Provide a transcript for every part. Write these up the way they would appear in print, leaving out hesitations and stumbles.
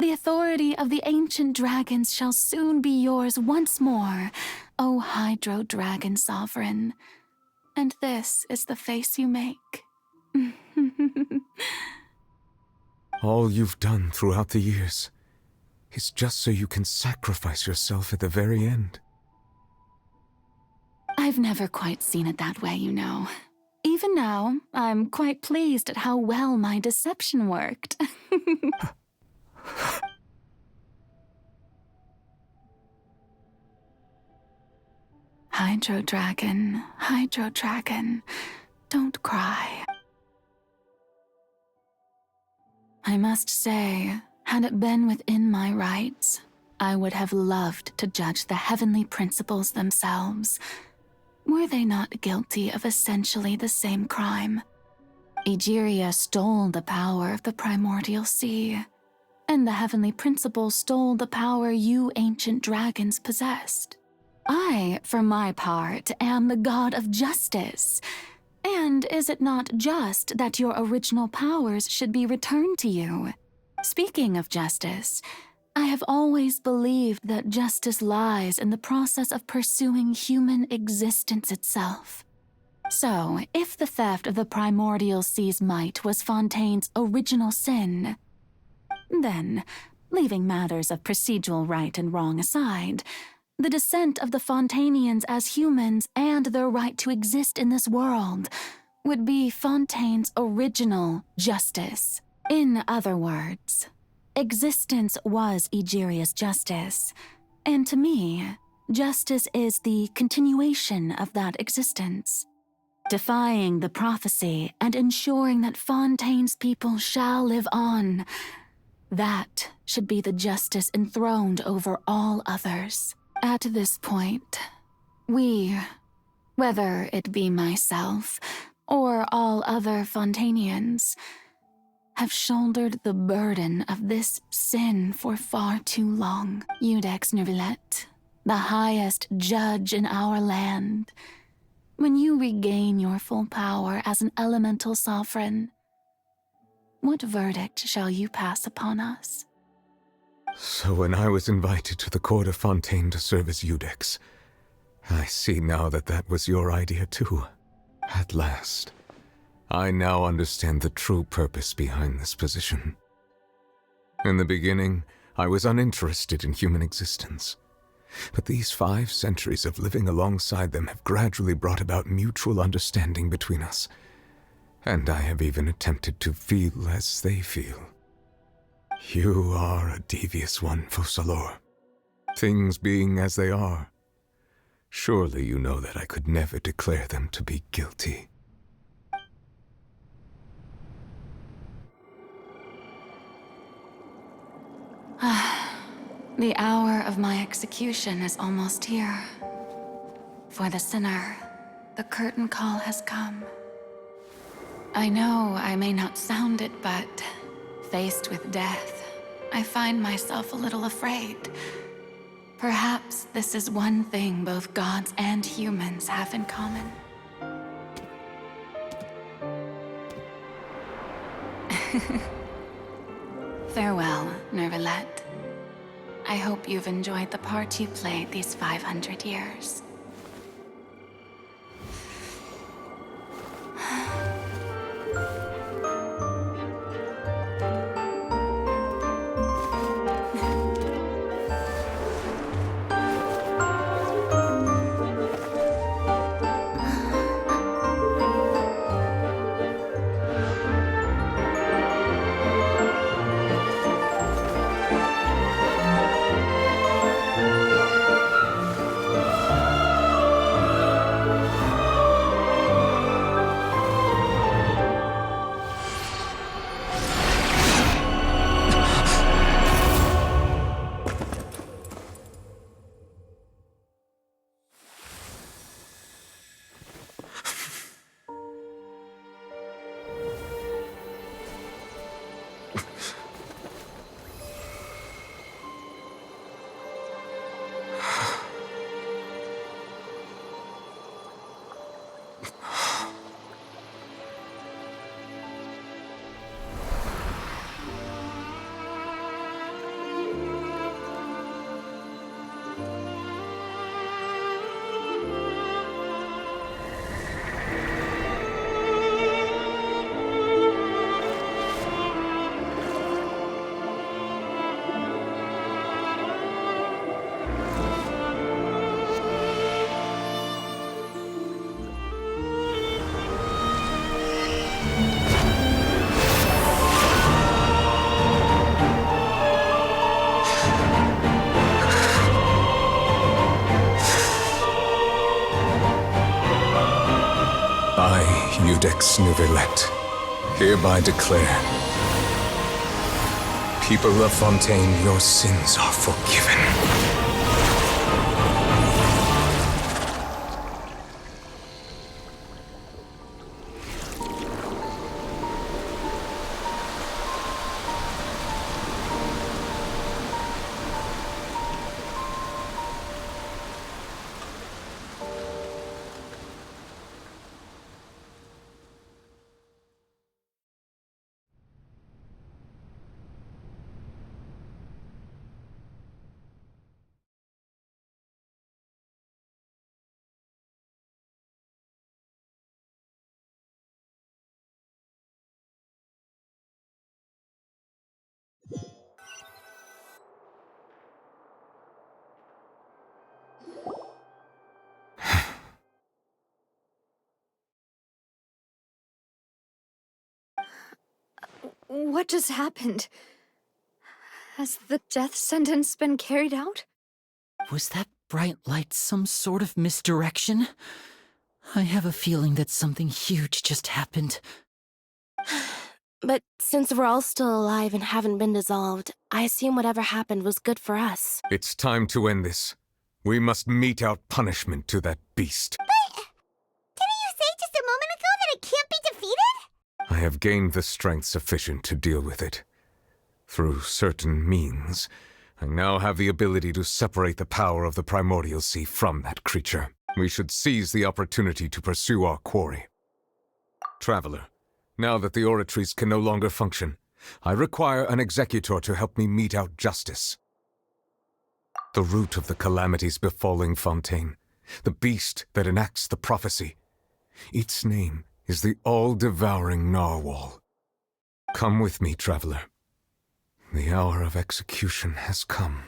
The authority of the ancient dragons shall soon be yours once more, O Hydro Dragon Sovereign. And this is the face you make. All you've done throughout the years is just so you can sacrifice yourself at the very end. I've never quite seen it that way, you know. Even now, I'm quite pleased at how well my deception worked. Hydro Dragon, don't cry. I must say, had it been within my rights, I would have loved to judge the heavenly principles themselves. Were they not guilty of essentially the same crime? Egeria stole the power of the primordial sea, and the heavenly principles stole the power you ancient dragons possessed. I, for my part, am the god of justice. And is it not just that your original powers should be returned to you? Speaking of justice, I have always believed that justice lies in the process of pursuing human existence itself. So, if the theft of the primordial sea's might was Fontaine's original sin, then, leaving matters of procedural right and wrong aside, the descent of the Fontainians as humans and their right to exist in this world would be Fontaine's original justice. In other words, existence was Egeria's justice, and to me, justice is the continuation of that existence, defying the prophecy and ensuring that Fontaine's people shall live on. That should be the justice enthroned over all others. At this point, we, whether it be myself or all other Fontainians, have shouldered the burden of this sin for far too long. Iudex Nervillet, the highest judge in our land, when you regain your full power as an elemental sovereign, what verdict shall you pass upon us? So when I was invited to the court of Fontaine to serve as Iudex, I see now that that was your idea too. At last, I now understand the true purpose behind this position. In the beginning, I was uninterested in human existence. But these 5 centuries of living alongside them have gradually brought about mutual understanding between us. And I have even attempted to feel as they feel. You are a devious one, Focalor. Things being as they are, surely you know that I could never declare them to be guilty. The hour of my execution is almost here. For the sinner, the curtain call has come. I know I may not sound it, but faced with death, I find myself a little afraid. Perhaps this is one thing both gods and humans have in common. Farewell, Nervillet. I hope you've enjoyed the part you played these 500 years. Judex Nouvelet, hereby declare, people of Fontaine, your sins are forgiven. What just happened? Has the death sentence been carried out? Was that bright light some sort of misdirection? I have a feeling that something huge just happened. But since we're all still alive and haven't been dissolved, I assume whatever happened was good for us. It's time to end this. We must mete out punishment to that beast. Didn't you say just a moment ago that it can't be defeated? I have gained the strength sufficient to deal with it. Through certain means, I now have the ability to separate the power of the Primordial Sea from that creature. We should seize the opportunity to pursue our quarry. Traveler, now that the oratories can no longer function, I require an executor to help me mete out justice. The root of the calamities befalling Fontaine, the beast that enacts the prophecy, its name is the all-devouring narwhal. Come with me, traveler. The hour of execution has come.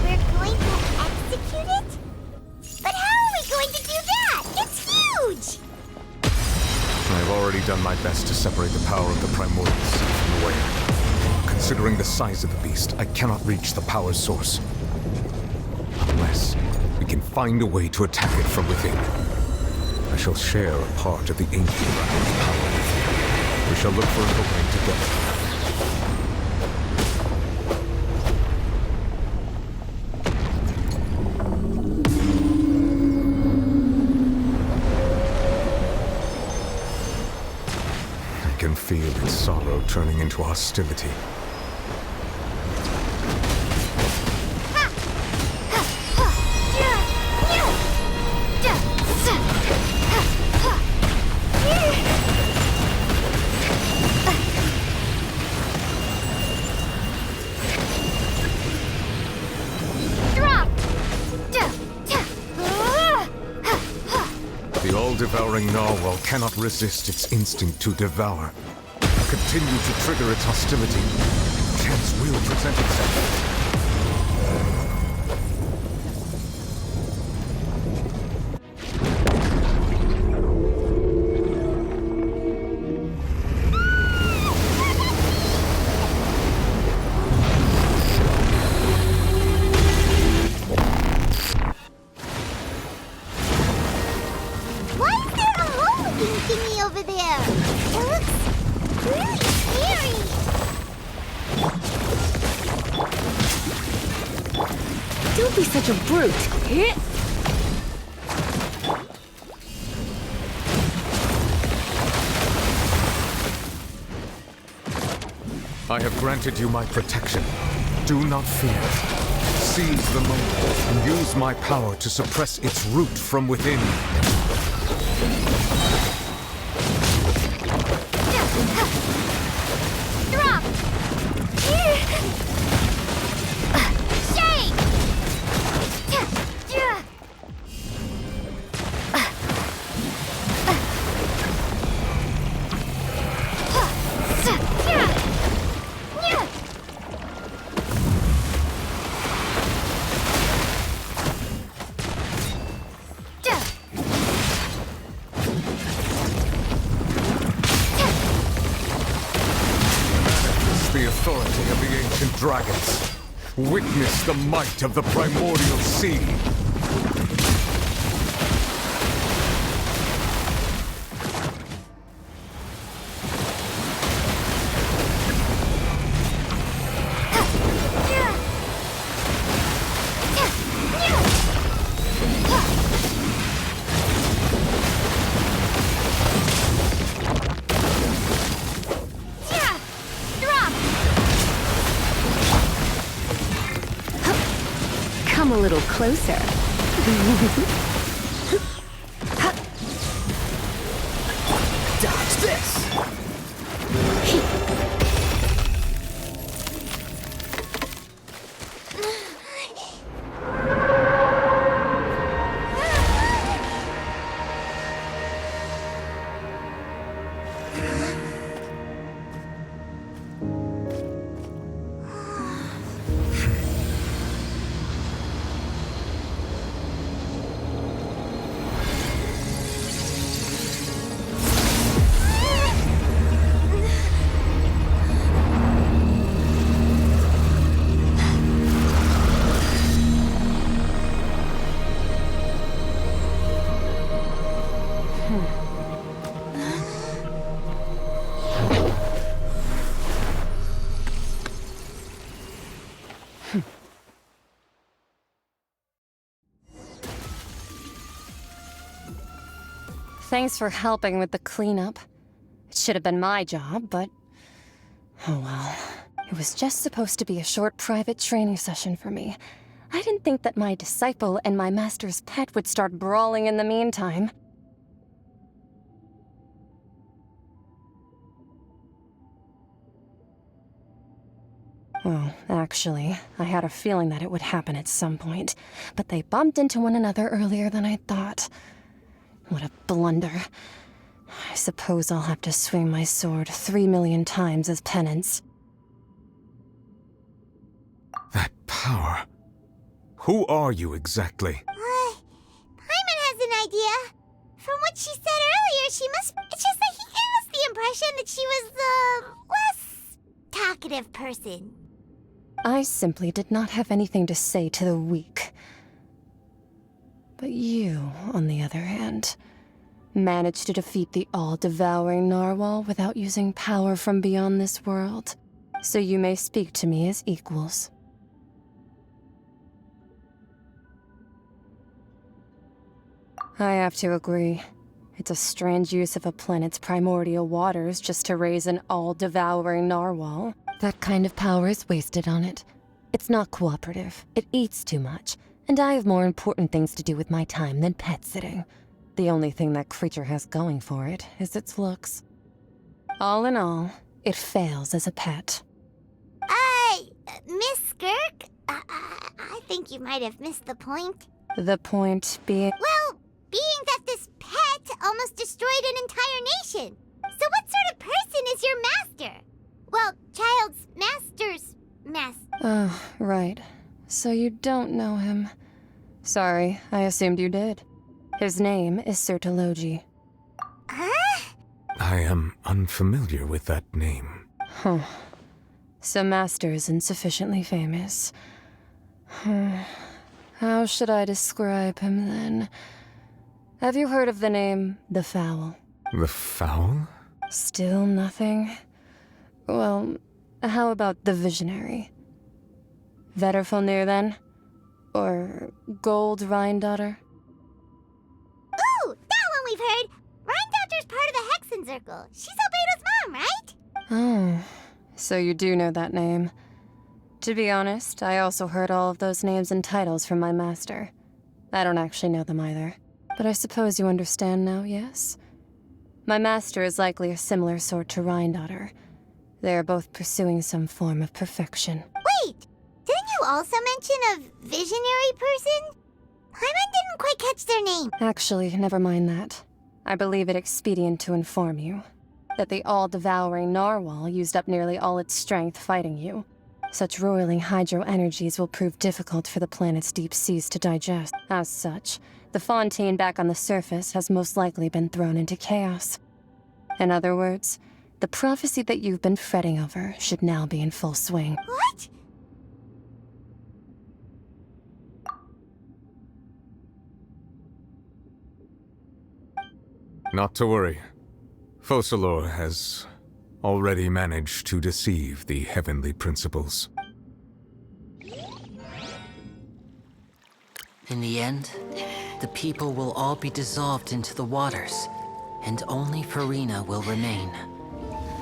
We're going to execute it? But how are we going to do that? It's huge! I've already done my best to separate the power of the Primordial Sea from the Whale. Considering the size of the beast, I cannot reach the power source. Unless we can find a way to attack it from within. I shall share a part of the ancient dragon's power with you. We shall look for an opening together. I can feel its sorrow turning into hostility. Drop! The all-devouring narwhal cannot resist its instinct to devour. Continue to trigger its hostility. Chance will present itself. Why is there a hole-looking thingy over there? It looks really scary! Don't be such a brute. Hit! I have granted you my protection. Do not fear. Seize the moment and use my power to suppress its root from within. Drop! Shake! authority of the ancient dragons. Witness the might of the primordial sea. Come a little closer. Dodge this! Thanks for helping with the cleanup. It should have been my job, but... oh well. It was just supposed to be a short private training session for me. I didn't think that my disciple and my master's pet would start brawling in the meantime. Well, actually, I had a feeling that it would happen at some point, but they bumped into one another earlier than I thought. What a blunder. I suppose I'll have to swing my sword 3 million times as penance. That power. Who are you exactly? Paimon has an idea. From what she said earlier, she must... It's just that he gave us the impression that she was the less talkative person. I simply did not have anything to say to the weak. But you, on the other hand, managed to defeat the all-devouring narwhal without using power from beyond this world. So you may speak to me as equals. I have to agree. It's a strange use of a planet's primordial waters just to raise an all-devouring narwhal. That kind of power is wasted on it. It's not cooperative. It eats too much. And I have more important things to do with my time than pet sitting. The only thing that creature has going for it is its looks. All in all, it fails as a pet. Miss Skirk? I think you might have missed the point. The point being... Well, being that this pet almost destroyed an entire nation. So what sort of person is your master? Well, child's master's master. Oh, right. So you don't know him. Sorry, I assumed you did. His name is Sertologi. Huh? I am unfamiliar with that name. Huh. So Master isn't sufficiently famous. How should I describe him then? Have you heard of the name The Fowl? The Fowl? Still nothing? Well, how about the Visionary? Vetterfulnir then? Or Gold Rhindaughter? Ooh, that one we've heard. Rhindaughter's part of the Hexen Circle. She's Albedo's mom, right? Oh, so you do know that name. To be honest, I also heard all of those names and titles from my master. I don't actually know them either. But I suppose you understand now, yes? My master is likely a similar sort to Rhindaughter. They are both pursuing some form of perfection. Wait, didn't you also mention a visionary person? Paimon didn't quite catch their name. Actually, never mind that. I believe it expedient to inform you that the all-devouring narwhal used up nearly all its strength fighting you. Such roiling hydro energies will prove difficult for the planet's deep seas to digest. As such, the Fontaine back on the surface has most likely been thrown into chaos. In other words, The prophecy that you've been fretting over should now be in full swing. What? Not to worry. Focalor has already managed to deceive the heavenly principles. In the end, the people will all be dissolved into the waters, and only Farina will remain,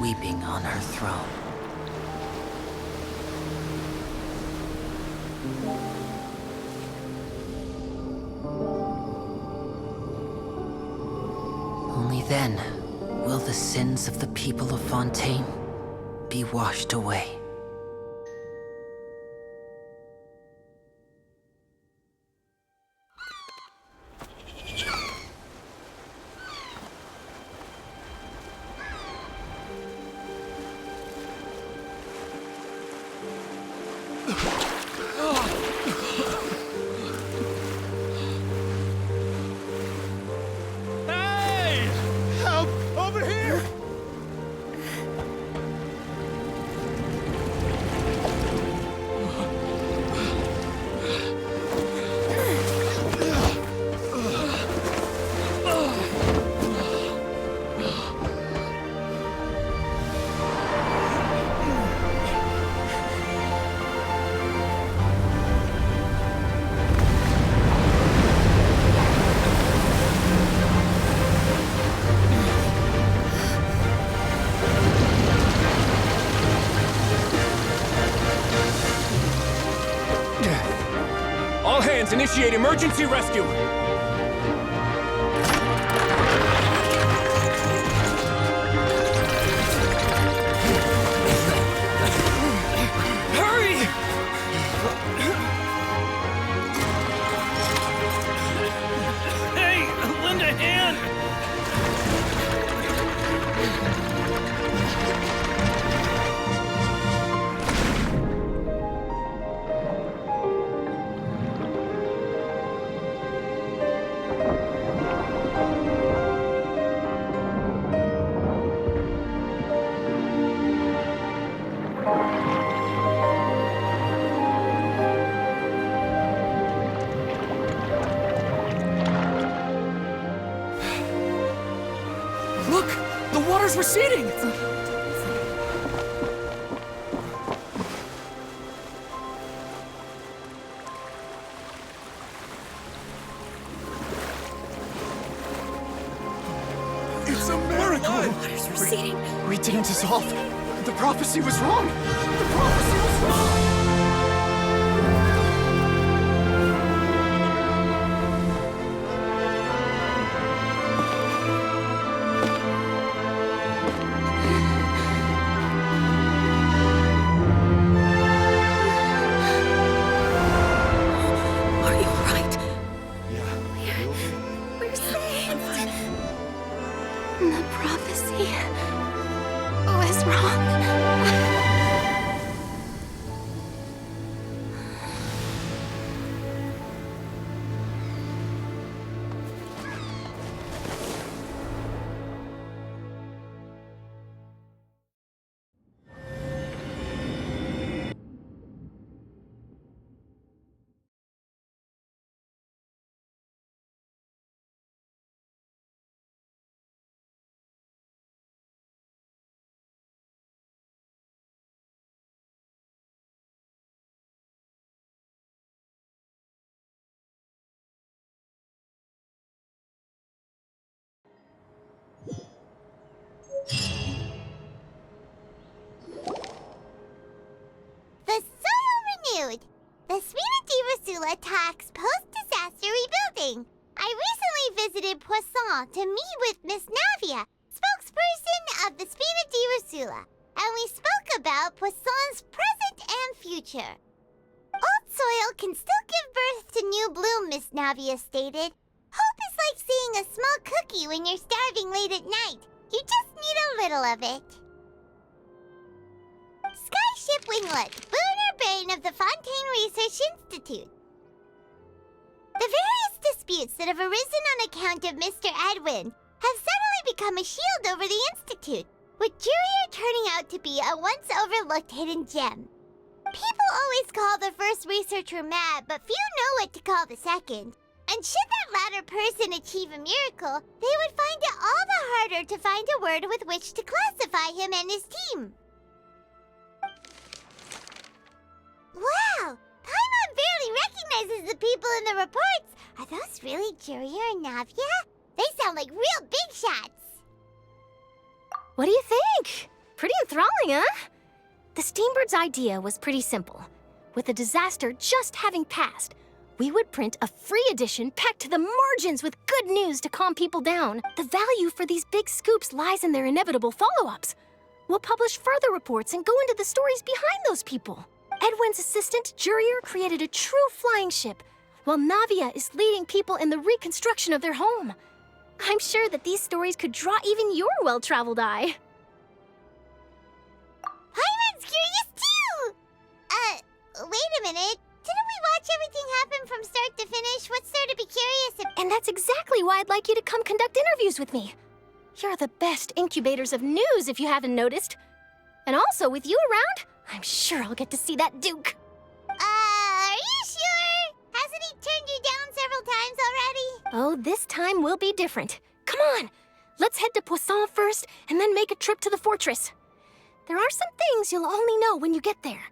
weeping on her throne. Only then will the sins of the people of Fontaine be washed away. Hey! Help! Over here! All hands, initiate emergency rescue! Hurry! Hey, lend a hand! Look! The water's receding! It's a miracle! The water's receding. We didn't dissolve. The prophecy was wrong! The prophecy was wrong! Are you alright? Yeah. We're saved. The prophecy was wrong. The soil renewed. The Spina talks post-disaster rebuilding. I recently visited Poisson to meet with Miss Navia, spokesperson of the Spina, and we spoke about Poisson's present and future. Old soil can still give birth to new bloom, Miss Navia stated. Hope is like seeing a small cookie when you're starving late at night. You just need a little of it. Skyship Winglet, lunar brain of the Fontaine Research Institute. The various disputes that have arisen on account of Mr. Edwin have suddenly become a shield over the Institute, with Jurier turning out to be a once overlooked hidden gem. People always call the first researcher mad, but few know what to call the second. And should that latter person achieve a miracle, they would find it all the harder to find a word with which to classify him and his team. Wow! Paimon barely recognizes the people in the reports. Are those really Jurier and Navia? They sound like real big shots. What do you think? Pretty enthralling, huh? The Steambird's idea was pretty simple. With the disaster just having passed, we would print a free edition packed to the margins with good news to calm people down. The value for these big scoops lies in their inevitable follow-ups. We'll publish further reports and go into the stories behind those people. Edwin's assistant, Jurier, created a true flying ship, while Navia is leading people in the reconstruction of their home. I'm sure that these stories could draw even your well-traveled eye. Paimon's curious too! Wait a minute. Didn't we watch everything happen from start to finish? What's there to be curious about? And that's exactly why I'd like you to come conduct interviews with me. You're the best incubators of news, if you haven't noticed. And also, with you around, I'm sure I'll get to see that Duke. Are you sure? Hasn't he turned you down several times already? Oh, this time will be different. Come on, let's head to Poisson first, and then make a trip to the fortress. There are some things you'll only know when you get there.